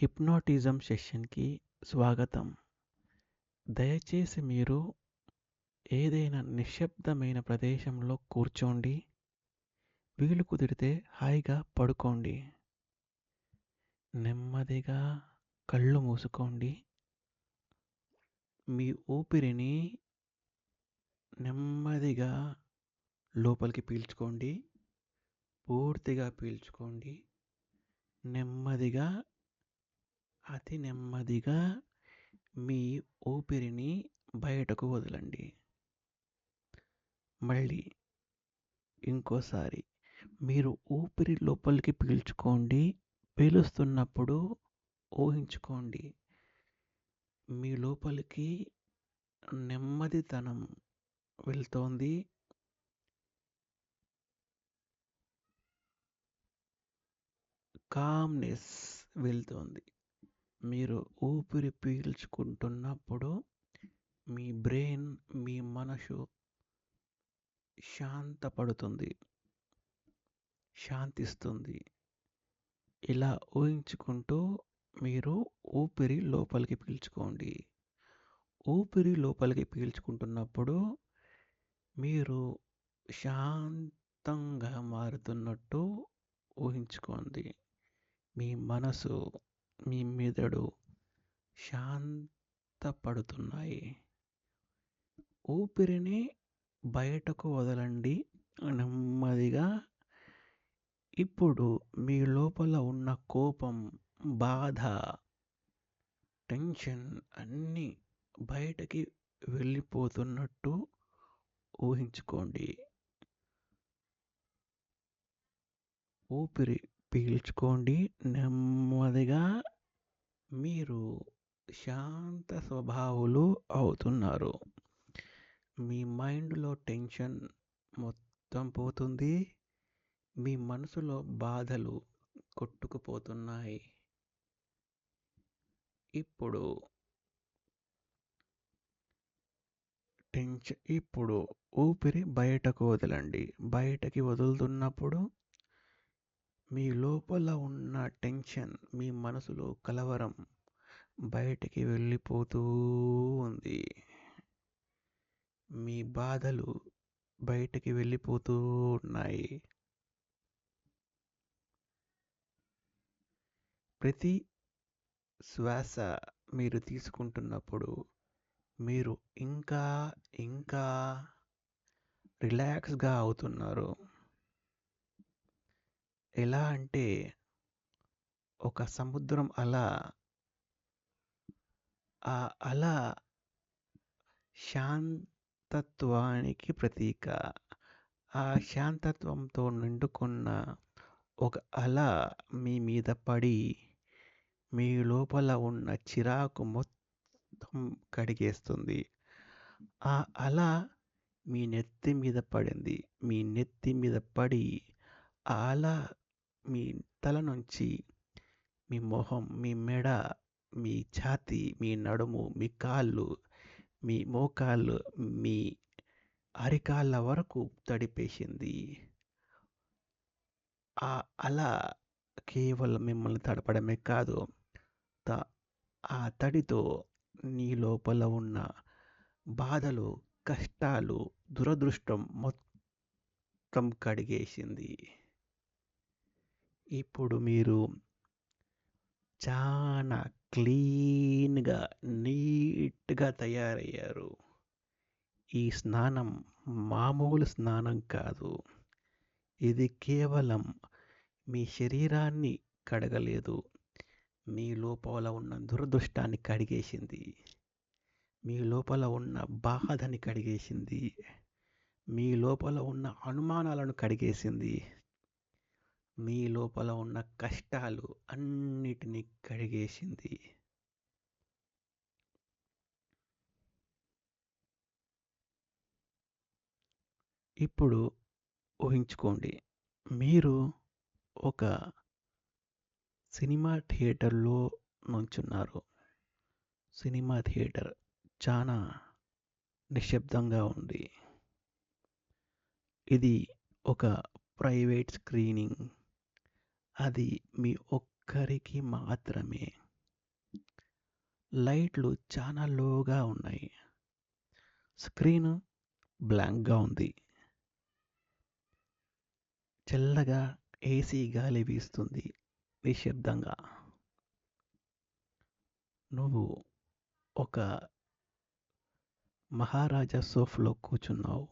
Hypnotism సెషన్‌కి స్వాగతం. దయచేసి మీరు ఏదైనా నిశ్శబ్దమైన ప్రదేశంలో కూర్చోండి. వీలు కుదిరితే హాయిగా పడుకోండి. నెమ్మదిగా కళ్ళు మూసుకోండి. మీ ఊపిరిని నెమ్మదిగా లోపలికి పీల్చుకోండి. పూర్తిగా పీల్చుకోండి. నెమ్మదిగా, అతి నెమ్మదిగా మీ ఊపిరిని బయటకు వదలండి. మళ్ళీ ఇంకోసారి మీరు ఊపిరి లోపలికి పీల్చుకోండి. పీలుస్తున్నప్పుడు ఊహించుకోండి, మీ లోపలికి నెమ్మదితనం వెళ్తోంది. కామ్‌నెస్ వెళ్తోంది. మీరు ఊపిరి పీల్చుకుంటున్నప్పుడు మీ బ్రెయిన్, మీ మనసు శాంతపడుతుంది, శాంతిస్తుంది. ఇలా ఊహించుకుంటూ మీరు ఊపిరి లోపలికి పీల్చుకోండి. ఊపిరి లోపలికి పీల్చుకుంటున్నప్పుడు మీరు శాంతంగా మారుతున్నట్టు ఊహించుకోండి. మీ మనసు, మీ మెదడు శాంతపడుతున్నాయి. ఊపిరిని బయటకు వదలండి నెమ్మదిగా. ఇప్పుడు మీ లోపల ఉన్న కోపం, బాధ, టెన్షన్ అన్నీ బయటకి వెళ్ళిపోతున్నట్టు ఊహించుకోండి. ఊపిరి పీల్చుకోండి నెమ్మదిగా. మీరు శాంత స్వభావులు అవుతున్నారు. మీ మైండ్‌లో టెన్షన్ మొత్తం పోతుంది. మీ మనసులో బాధలు కొట్టుకుపోతున్నాయి. ఇప్పుడు ఇప్పుడు ఊపిరి బయటకు వదలండి. బయటకి వదులుతున్నప్పుడు మీ లోపల ఉన్న టెన్షన్, మీ మనసులో కలవరం బయటికి వెళ్ళిపోతూ ఉంది. మీ బాధలు బయటికి వెళ్ళిపోతూ ఉన్నాయి. ప్రతి శ్వాస మీరు తీసుకుంటున్నప్పుడు మీరు ఇంకా ఇంకా రిలాక్స్‌గా అవుతున్నారు. ఎలా అంటే ఒక సముద్రం అల, ఆ అల శాంతత్వానికి ప్రతీక. ఆ శాంతత్వంతో నిండుకున్న ఒక అల మీ మీద పడి మీ లోపల ఉన్న చిరాకు మొత్తం కడిగేస్తుంది. ఆ అల మీ నెత్తి మీద పడింది. మీ నెత్తి మీద పడి ఆ అల మీ తల నుంచి మీ మొహం, మీ మెడ, మీ ఛాతీ, మీ నడుము, మీ కాళ్ళు, మీ మోకాళ్ళు, మీ అరికాళ్ళ వరకు తడిపేసింది. ఆ అల కేవలం మిమ్మల్ని తడపడమే కాదు, ఆ తడితో నీ లోపల ఉన్న బాధలు, కష్టాలు, దురదృష్టం మొత్తం కడిగేసింది. ఇప్పుడు మీరు చాలా క్లీన్‌గా, నీట్‌గా తయారయ్యారు. ఈ స్నానం మామూలు స్నానం కాదు. ఇది కేవలం మీ శరీరాన్ని కడగలేదు. మీ లోపల ఉన్న దురదృష్టాన్ని కడిగేసింది. మీ లోపల ఉన్న బాధని కడిగేసింది. మీ లోపల ఉన్న అనుమానాలను కడిగేసింది. మీ లోపల ఉన్న కష్టాలు అన్నిటినీ కడిగేసింది. ఇప్పుడు ఊహించుకోండి, మీరు ఒక సినిమా థియేటర్‌లో నుంచున్నారు. సినిమా థియేటర్ చానా నిశ్శబ్దంగా ఉంది. ఇది ఒక ప్రైవేట్ స్క్రీనింగ్. అది మీ ఒక్కరికి మాత్రమే. లైట్లు చాలా లోగా ఉన్నాయి. స్క్రీన్ బ్లాంక్గా ఉంది. చల్లగా ఏసీ గాలి వీస్తుంది నిశ్శబ్దంగా. నువ్వు ఒక మహారాజా సోఫ్లో కూర్చున్నావు.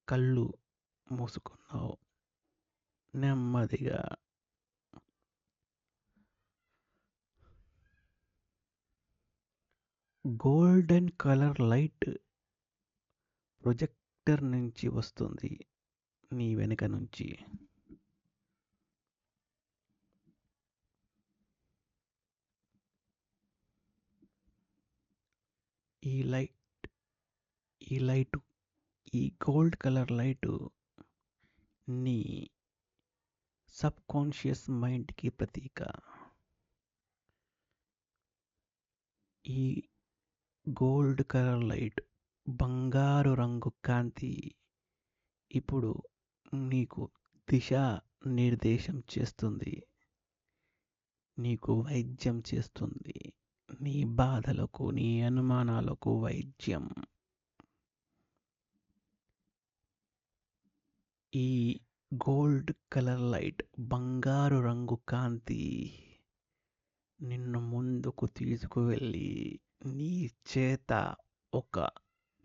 కళ్ళు మూసుకున్నావు. నెమ్మదిగా గోల్డెన్ కలర్ లైట్ ప్రొజెక్టర్ నుంచి వస్తుంది నీ వెనుక నుంచి. ఈ లైట్ ఈ లైటు ఈ గోల్డ్ కలర్ లైటు నీ సబ్ కాన్షియస్ మైండ్కి ప్రతీక. ఈ గోల్డ్ కలర్ లైట్ బంగారు రంగు కాంతి ఇప్పుడు నీకు దిశ నిర్దేశం చేస్తుంది. నీకు వైద్యం చేస్తుంది. నీ బాధలకు, నీ అనుమానాలకు వైద్యం. ఈ గోల్డ్ కలర్ లైట్ బంగారు రంగు కాంతి నిన్ను ముందుకు తీసుకువెళ్ళి నీ చేత ఒక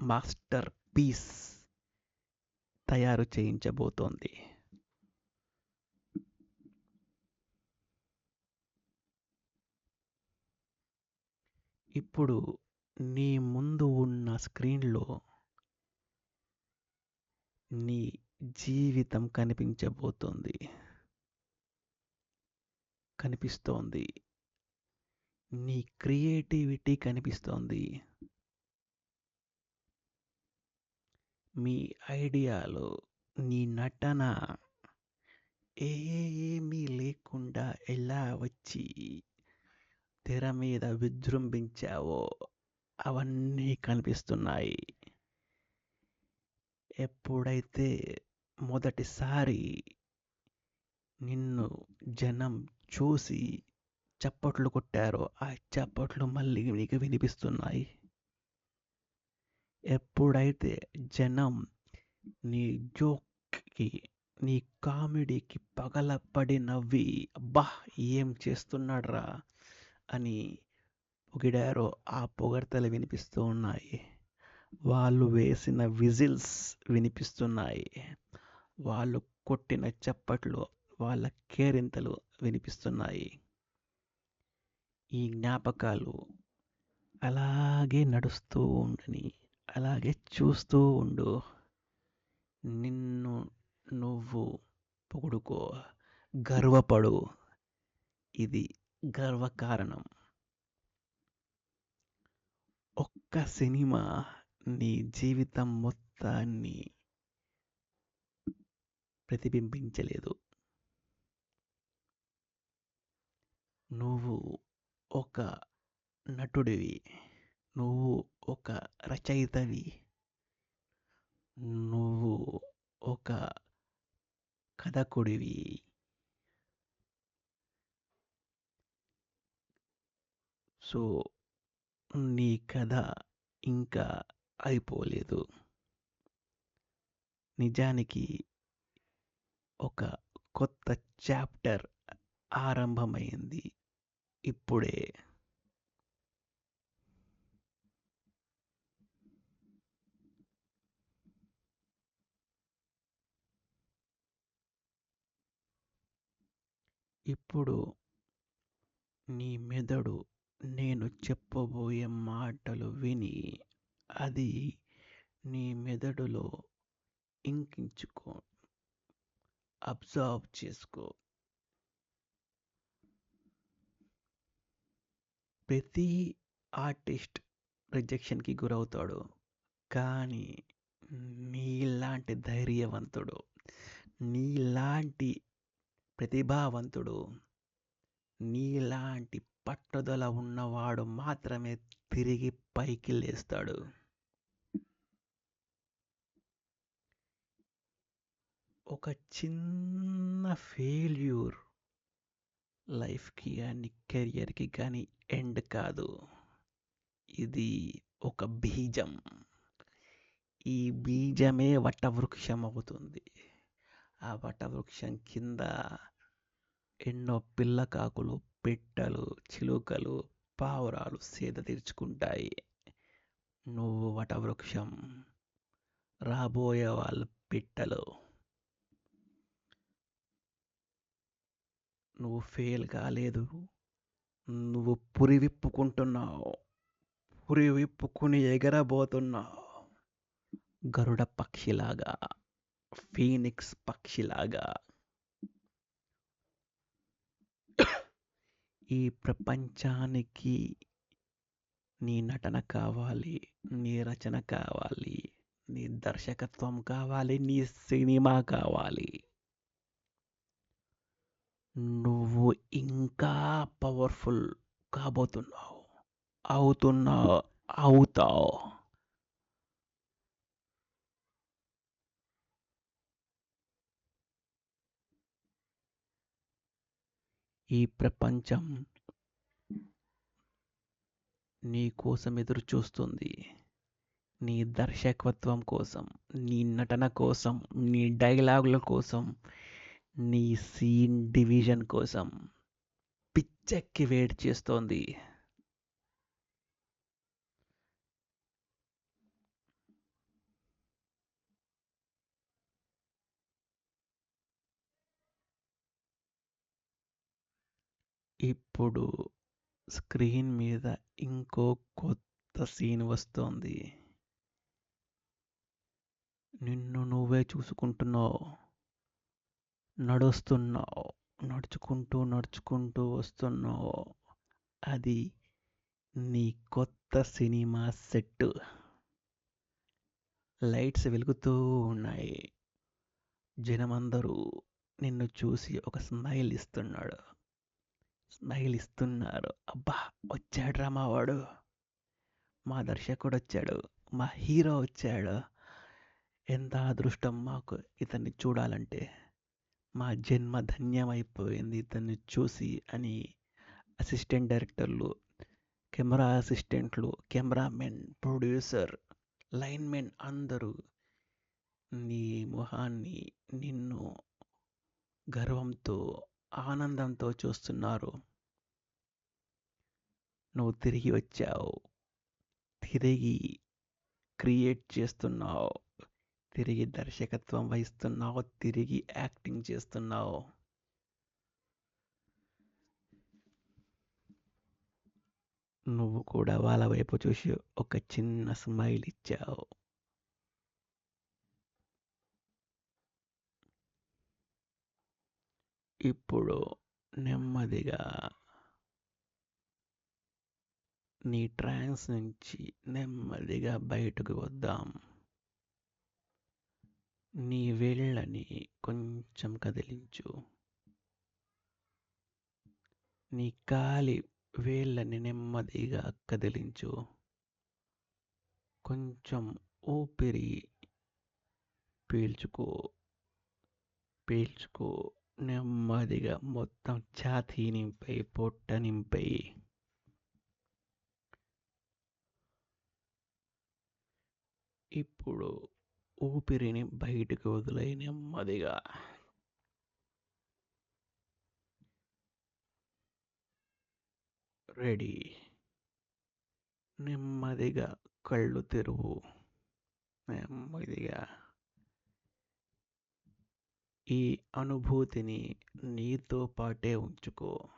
మాస్టర్ పీస్ తయారు చేయించబోతోంది. ఇప్పుడు నీ ముందు ఉన్న స్క్రీన్లో నీ జీవితం కనిపిస్తోంది. నీ క్రియేటివిటీ కనిపిస్తోంది. మీ ఐడియాలు, నీ నటన ఏమీ లేకుండా ఎలా వచ్చి తెర మీద విజృంభించావో అవన్నీ కనిపిస్తున్నాయి. ఎప్పుడైతే మొదటిసారి నిన్ను జనం చూసి చప్పట్లు కొట్టారో ఆ చప్పట్లు మళ్ళీ నీకు వినిపిస్తున్నాయి. ఎప్పుడైతే జనం నీ జోక్కి, నీ కామెడీకి పగలపడి నవ్వి అబ్బా ఏం చేస్తున్నాడ్రా అని పొగిడారో ఆ పొగడ్తలు వినిపిస్తూ ఉన్నాయి. వాళ్ళు వేసిన విజిల్స్ వినిపిస్తున్నాయి. వాళ్ళు కొట్టిన చప్పట్లు, వాళ్ళ కేరింతలు వినిపిస్తున్నాయి. ఈ జ్ఞాపకాలు అలాగే నడుస్తూ ఉండని, అలాగే చూస్తూ ఉండు. నిన్ను నువ్వు పొగుడుకో, గర్వపడు. ఇది గర్వకారణం. ఒక్క సినిమా నీ జీవితం మొత్తాన్ని ప్రతిబింబించలేదు. నువ్వు ఒక నటుడివి. నువ్వు ఒక రచయితవి. నువ్వు ఒక కథకుడివి. సో నీ కథ ఇంకా అయిపోలేదు. నిజానికి ఒక కొత్త చాప్టర్ ఆరంభమైంది ఇప్పుడే. ఇప్పుడు నీ మెదడు నేను చెప్పబోయే మాటలు విని అది నీ మెదడులో ఇంకించుకో, అబ్జర్వ్ చేసుకో. ప్రతి ఆర్టిస్ట్ రిజెక్షన్కి గురవుతాడు. కానీ నీలాంటి ధైర్యవంతుడు, నీలాంటి ప్రతిభావంతుడు, నీలాంటి పట్టుదల ఉన్నవాడు మాత్రమే తిరిగి పైకి లేస్తాడు. ఒక చిన్న ఫెయిల్యూర్ లైఫ్‌కి గాని, కెరియర్‌కి గాని ఎండ్ కాదు. ఇది ఒక బీజం. ఈ బీజమే వటవృక్షమవుతుంది. ఆ వటవృక్షం కింద ఎన్నో పిల్లకాకులు, పిట్టలు, చిలుకలు, పావురాలు సేద తీర్చుకుంటాయి. నువ్వు వటవృక్షం. రాబోయే వాళ్ళు పిట్టలు. నువ్వు ఫెయిల్ కాలేదు. నువ్వు పురి విప్పుకుంటున్నావు. పురి విప్పుకుని ఎగరబోతున్నావు. గరుడ పక్షిలాగా, ఫీనిక్స్ పక్షిలాగా. ఈ ప్రపంచానికి నీ నటన కావాలి, నీ రచన కావాలి, నీ దర్శకత్వం కావాలి, నీ సినిమా కావాలి. నువ్వు ఇంకా పవర్ఫుల్ కాబోతున్నావు. అవుతున్నావు. అవుతావు. ఈ ప్రపంచం నీ కోసం ఎదురు చూస్తుంది. నీ దర్శకత్వం కోసం, నీ నటన కోసం, నీ డైలాగుల కోసం, నీ సీన్ డివిజన్ కోసం పిచ్చెక్కి వెయిట్ చేస్తోంది. ఇప్పుడు స్క్రీన్ మీద ఇంకో కొత్త సీన్ వస్తోంది. నిన్ను నువ్వే చూసుకుంటున్నావు. నడుస్తున్నావు. నడుచుకుంటూ నడుచుకుంటూ వస్తున్నావు. అది నీ కొత్త సినిమా సెట్. లైట్స్ వెలుగుతూ ఉన్నాయి. జనమందరూ నిన్ను చూసి ఒక స్మైల్ ఇస్తున్నారు. అబ్బా, వచ్చాడురా మావాడు. మా దర్శకుడొచ్చాడు. మా హీరో వచ్చాడు. ఎంత అదృష్టం మాకు ఇతన్ని చూడాలంటే. మా జన్మ ధన్యమైపోయింది ఇతన్ని చూసి అని అసిస్టెంట్ డైరెక్టర్లు, కెమెరా అసిస్టెంట్లు, కెమెరామెన్, ప్రొడ్యూసర్, లైన్మెన్ అందరూ నీ మొహాన్ని, నిన్ను గర్వంతో, ఆనందంతో చూస్తున్నారు. నువ్వు తిరిగి వచ్చావు. తిరిగి క్రియేట్ చేస్తున్నావు. తిరిగి దర్శకత్వం వహిస్తున్నావు. తిరిగి యాక్టింగ్ చేస్తున్నావు. నువ్వు కూడా వాళ్ళ వైపు చూసి ఒక చిన్న స్మైల్ ఇచ్చావు. ఇప్పుడు నెమ్మదిగా నీ ట్రాన్స్ నుంచి నెమ్మదిగా బయటకు వద్దాం. నీ వేళ్ళని కొంచెం కదిలించు. నీ కాలి వేళ్ళని నెమ్మదిగా కదిలించు. కొంచెం ఊపిరి పీల్చుకో. పీల్చుకో. నెమ్మదిగా మొత్తం ఛాతీ నింపై, పొట్ట నింపై. ఇప్పుడు ఊపిరిని బయటకు వదిలై నెమ్మదిగా. రెడీ. నెమ్మదిగా కళ్ళు తెరువు. నెమ్మదిగా ఈ అనుభూతిని నీతో పాటే ఉంచుకో.